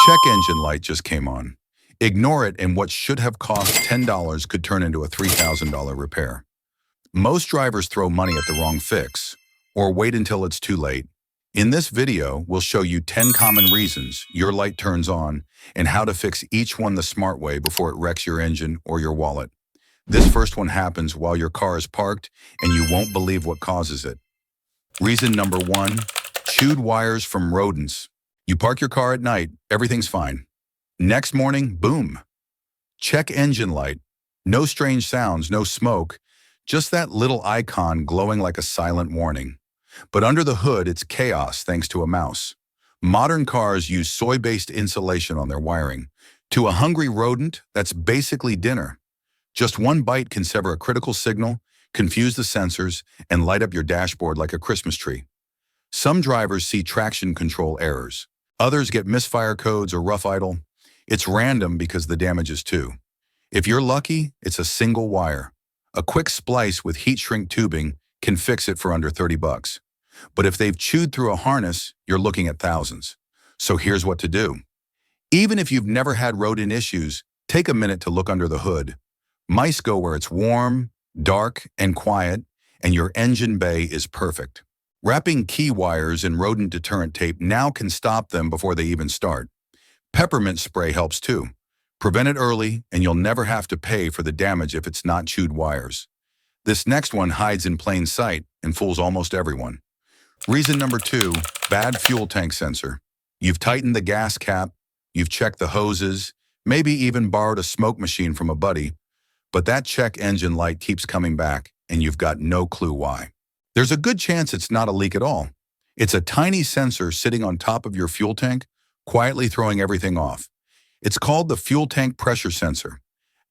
check engine light just came on. Ignore it, and what should have cost $10 could turn into a $3,000 repair. Most drivers throw money at the wrong fix, or wait until it's too late. In this video, we'll show you 10 common reasons your light turns on and how to fix each one the smart way before it wrecks your engine or your wallet. This first one happens while your car is parked, and you won't believe what causes it. Reason number 1, chewed wires from rodents. You park your car at night, everything's fine. Next morning, boom. Check engine light. No strange sounds, no smoke, just that little icon glowing like a silent warning. But under the hood, it's chaos thanks to a mouse. Modern cars use soy-based insulation on their wiring. To a hungry rodent, that's basically dinner. Just one bite can sever a critical signal, confuse the sensors, and light up your dashboard like a Christmas tree. Some drivers see traction control errors. Others get misfire codes or rough idle. It's random because the damage is too. If you're lucky, it's a single wire. A quick splice with heat shrink tubing can fix it for under $30. But if they've chewed through a harness, you're looking at thousands. So here's what to do. Even if you've never had rodent issues, take a minute to look under the hood. Mice go where it's warm, dark, and quiet, and your engine bay is perfect. Wrapping key wires in rodent deterrent tape now can stop them before they even start. Peppermint spray helps too. Prevent it early, and you'll never have to pay for the damage if it's not chewed wires. This next one hides in plain sight and fools almost everyone. Reason number 2, bad fuel tank sensor. You've tightened the gas cap, you've checked the hoses, maybe even borrowed a smoke machine from a buddy, but that check engine light keeps coming back, and you've got no clue why. There's a good chance it's not a leak at all. It's a tiny sensor sitting on top of your fuel tank, quietly throwing everything off. It's called the fuel tank pressure sensor.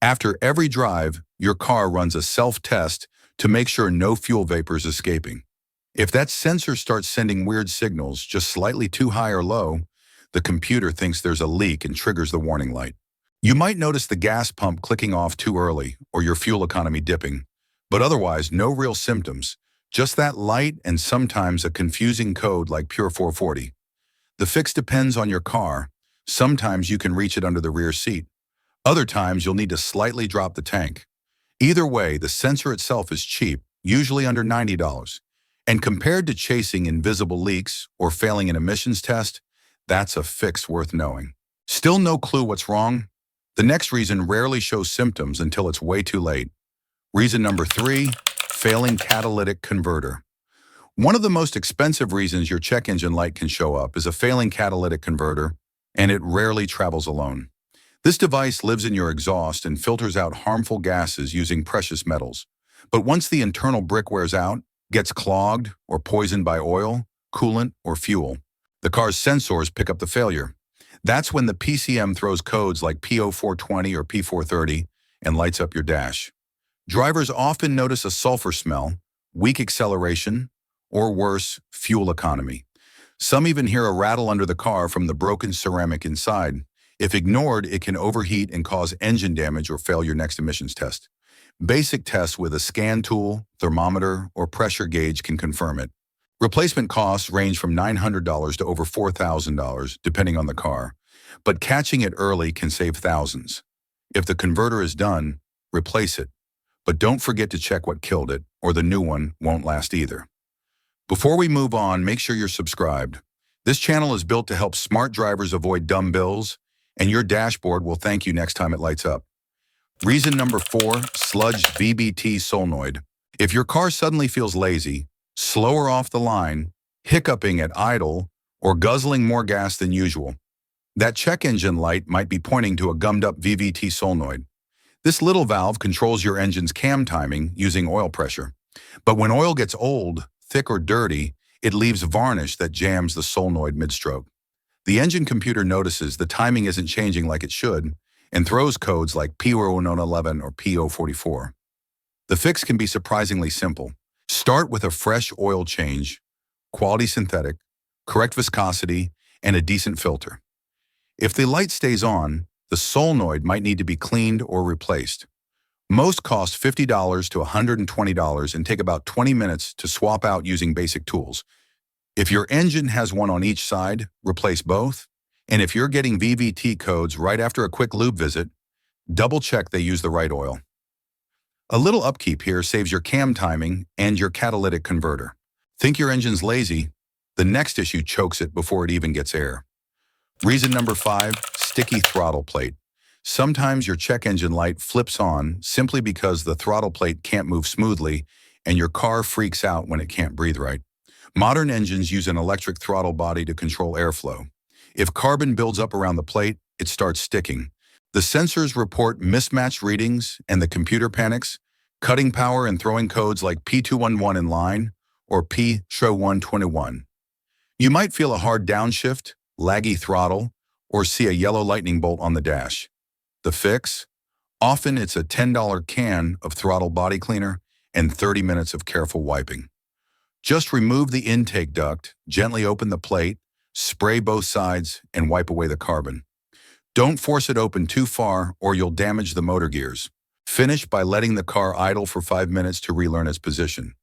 After every drive, your car runs a self-test to make sure no fuel vapor is escaping. If that sensor starts sending weird signals, just slightly too high or low, the computer thinks there's a leak and triggers the warning light. You might notice the gas pump clicking off too early or your fuel economy dipping, but otherwise no real symptoms, just that light and sometimes a confusing code like Pure 440. The fix depends on your car. Sometimes you can reach it under the rear seat. Other times you'll need to slightly drop the tank. Either way, the sensor itself is cheap, usually under $90. And compared to chasing invisible leaks or failing an emissions test, that's a fix worth knowing. Still no clue what's wrong? The next reason rarely shows symptoms until it's way too late. Reason number 3, failing catalytic converter. One of the most expensive reasons your check engine light can show up is a failing catalytic converter, and it rarely travels alone. This device lives in your exhaust and filters out harmful gases using precious metals. But once the internal brick wears out, gets clogged or poisoned by oil, coolant, or fuel, the car's sensors pick up the failure. That's when the PCM throws codes like P0420 or P430 and lights up your dash. Drivers often notice a sulfur smell, weak acceleration, or worse, fuel economy. Some even hear a rattle under the car from the broken ceramic inside. If ignored, it can overheat and cause engine damage or fail your next emissions test. Basic tests with a scan tool, thermometer, or pressure gauge can confirm it. Replacement costs range from $900 to over $4,000, depending on the car, but catching it early can save thousands. If the converter is done, replace it. But don't forget to check what killed it, or the new one won't last either. Before we move on, make sure you're subscribed. This channel is built to help smart drivers avoid dumb bills, and your dashboard will thank you next time it lights up. Reason number 4, sludged VBT solenoid. If your car suddenly feels lazy, slower off the line, hiccuping at idle, or guzzling more gas than usual, that check engine light might be pointing to a gummed-up VVT solenoid. This little valve controls your engine's cam timing using oil pressure. But when oil gets old, thick, or dirty, it leaves varnish that jams the solenoid mid-stroke. The engine computer notices the timing isn't changing like it should and throws codes like P0111 or P044. The fix can be surprisingly simple. Start with a fresh oil change, quality synthetic, correct viscosity, and a decent filter. If the light stays on, the solenoid might need to be cleaned or replaced. Most cost $50 to $120 and take about 20 minutes to swap out using basic tools. If your engine has one on each side, replace both. And if you're getting VVT codes right after a quick lube visit, double check they use the right oil. A little upkeep here saves your cam timing and your catalytic converter. Think your engine's lazy? The next issue chokes it before it even gets air. Reason number 5, sticky throttle plate. Sometimes your check engine light flips on simply because the throttle plate can't move smoothly and your car freaks out when it can't breathe right. Modern engines use an electric throttle body to control airflow. If carbon builds up around the plate, it starts sticking. The sensors report mismatched readings and the computer panics, cutting power and throwing codes like P211 in line or P121. You might feel a hard downshift, laggy throttle, or see a yellow lightning bolt on the dash. The fix? Often it's a $10 can of throttle body cleaner and 30 minutes of careful wiping. Just remove the intake duct, gently open the plate, spray both sides, and wipe away the carbon. Don't force it open too far or you'll damage the motor gears. Finish by letting the car idle for 5 minutes to relearn its position.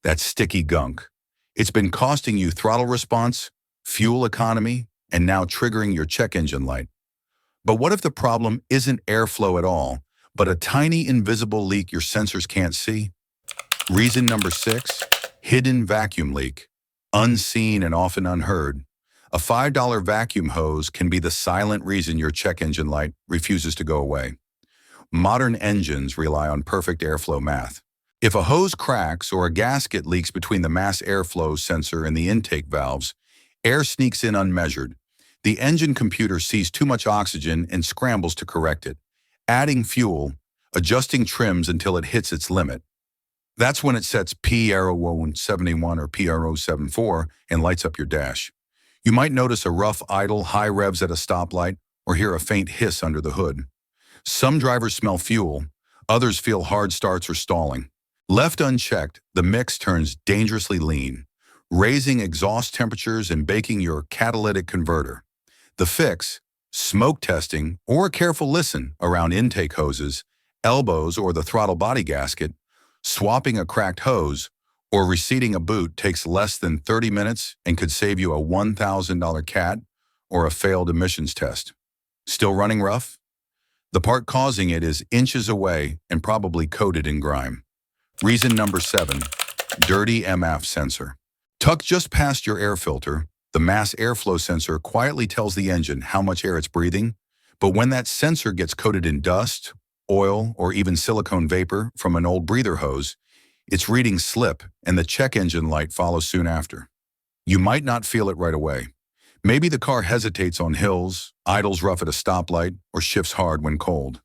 That's sticky gunk. It's been costing you throttle response, fuel economy, and now triggering your check engine light. But what if the problem isn't airflow at all, but a tiny invisible leak your sensors can't see? Reason number 6, hidden vacuum leak. Unseen and often unheard. A $5 vacuum hose can be the silent reason your check engine light refuses to go away. Modern engines rely on perfect airflow math. If a hose cracks or a gasket leaks between the mass airflow sensor and the intake valves, air sneaks in unmeasured. The engine computer sees too much oxygen and scrambles to correct it, adding fuel, adjusting trims until it hits its limit. That's when it sets P071 or P074 and lights up your dash. You might notice a rough idle, high revs at a stoplight, or hear a faint hiss under the hood. Some drivers smell fuel, others feel hard starts or stalling. Left unchecked, the mix turns dangerously lean, raising exhaust temperatures and baking your catalytic converter. The fix? Smoke testing or a careful listen around intake hoses, elbows or the throttle body gasket. Swapping a cracked hose or reseating a boot takes less than 30 minutes and could save you a $1,000 CAT or a failed emissions test. Still running rough? The part causing it is inches away and probably coated in grime. Reason number 7, dirty MAF sensor. Tucked just past your air filter, the mass airflow sensor quietly tells the engine how much air it's breathing, but when that sensor gets coated in dust, oil, or even silicone vapor from an old breather hose, its readings slip and the check engine light follows soon after. You might not feel it right away. Maybe the car hesitates on hills, idles rough at a stoplight, or shifts hard when cold.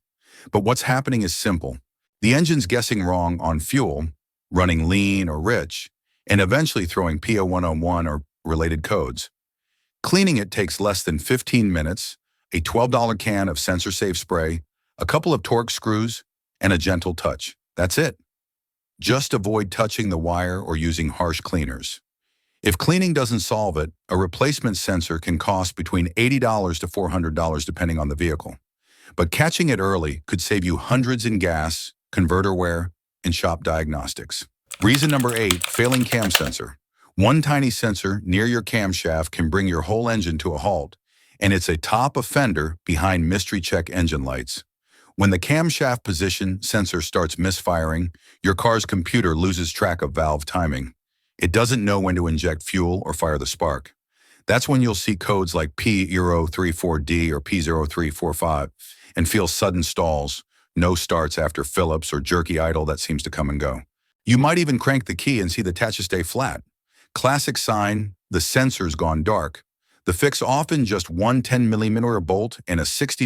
But what's happening is simple. The engine's guessing wrong on fuel, running lean or rich, and eventually throwing P0101 or related codes. Cleaning it takes less than 15 minutes, a $12 can of sensor-safe spray, a couple of torque screws, and a gentle touch. That's it. Just avoid touching the wire or using harsh cleaners. If cleaning doesn't solve it, a replacement sensor can cost between $80 to $400 depending on the vehicle. But catching it early could save you hundreds in gas, converter wear, and shop diagnostics. Reason number 8, failing cam sensor. One tiny sensor near your camshaft can bring your whole engine to a halt, and it's a top offender behind mystery check engine lights. When the camshaft position sensor starts misfiring, your car's computer loses track of valve timing. It doesn't know when to inject fuel or fire the spark. That's when you'll see codes like P034D or P0345 and feel sudden stalls, no starts after Phillips, or jerky idle that seems to come and go. You might even crank the key and see the attachment stay flat. Classic sign, the sensor's gone dark. The fix often just one 10mm bolt and a $60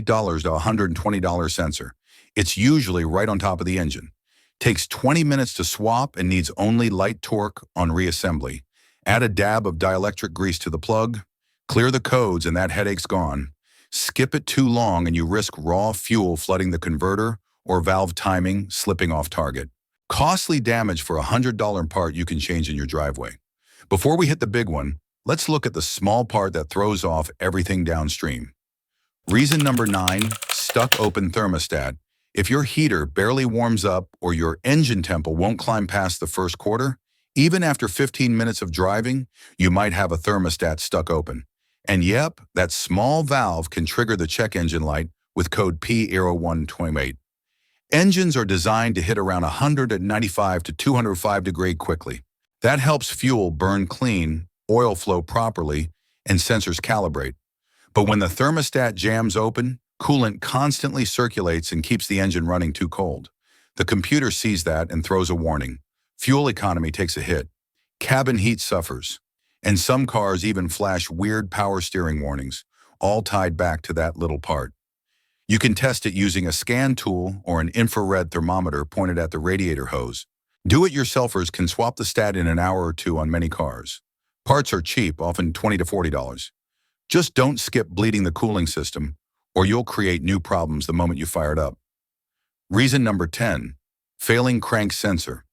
to $120 sensor. It's usually right on top of the engine. Takes 20 minutes to swap and needs only light torque on reassembly. Add a dab of dielectric grease to the plug, clear the codes and that headache's gone. Skip it too long and you risk raw fuel flooding the converter or valve timing slipping off target. Costly damage for a $100 part you can change in your driveway. Before we hit the big one, let's look at the small part that throws off everything downstream. Reason number 9, stuck open thermostat. If your heater barely warms up or your engine tempo won't climb past the first quarter, even after 15 minutes of driving, you might have a thermostat stuck open. And yep, that small valve can trigger the check engine light with code P0128. Engines are designed to hit around 195 to 205 degrees quickly. That helps fuel burn clean, oil flow properly, and sensors calibrate. But when the thermostat jams open, coolant constantly circulates and keeps the engine running too cold. The computer sees that and throws a warning. Fuel economy takes a hit. Cabin heat suffers. And some cars even flash weird power steering warnings, all tied back to that little part. You can test it using a scan tool or an infrared thermometer pointed at the radiator hose. Do-it-yourselfers can swap the stat in an hour or two on many cars. Parts are cheap, often $20 to $40. Just don't skip bleeding the cooling system, or you'll create new problems the moment you fire it up. Reason number 10, failing crank sensor.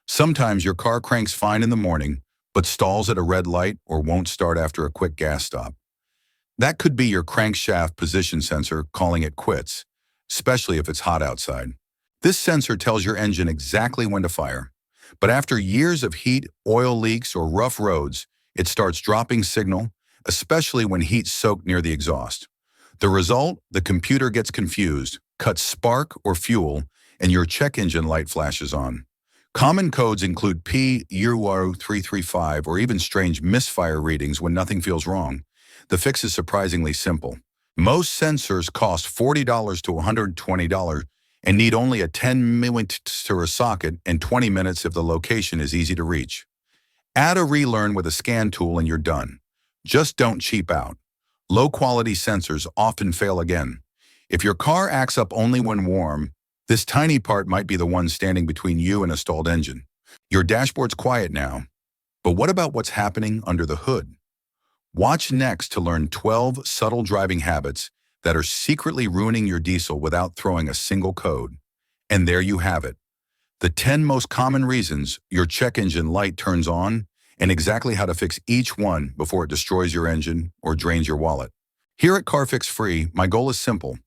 Sometimes your car cranks fine in the morning, but stalls at a red light or won't start after a quick gas stop. That could be your crankshaft position sensor calling it quits, especially if it's hot outside. This sensor tells your engine exactly when to fire. But after years of heat, oil leaks, or rough roads, it starts dropping signal, especially when heat's soaked near the exhaust. The result? The computer gets confused, cuts spark or fuel, and your check engine light flashes on. Common codes include P0335 or even strange misfire readings when nothing feels wrong. The fix is surprisingly simple. Most sensors cost $40 to $120 and need only a 10mm socket and 20 minutes if the location is easy to reach. Add a relearn with a scan tool and you're done. Just don't cheap out. Low-quality sensors often fail again. If your car acts up only when warm, this tiny part might be the one standing between you and a stalled engine. Your dashboard's quiet now, but what about what's happening under the hood? Watch next to learn 12 subtle driving habits that are secretly ruining your diesel without throwing a single code. And there you have it. The 10 most common reasons your check engine light turns on and exactly how to fix each one before it destroys your engine or drains your wallet. Here at CarFix Free, my goal is simple.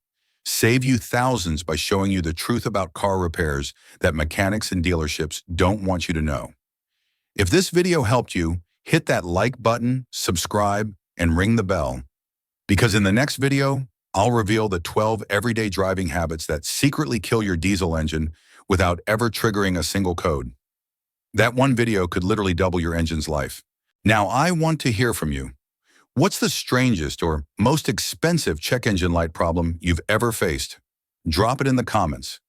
Save you thousands by showing you the truth about car repairs that mechanics and dealerships don't want you to know. If this video helped you, hit that like button, subscribe, and ring the bell. Because in the next video, I'll reveal the 12 everyday driving habits that secretly kill your diesel engine without ever triggering a single code. That one video could literally double your engine's life. Now I want to hear from you. What's the strangest or most expensive check engine light problem you've ever faced? Drop it in the comments.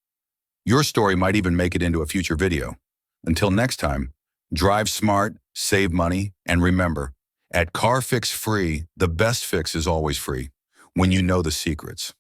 Your story might even make it into a future video. Until next time, drive smart, save money, and remember, at CarFix Free, the best fix is always free when you know the secrets.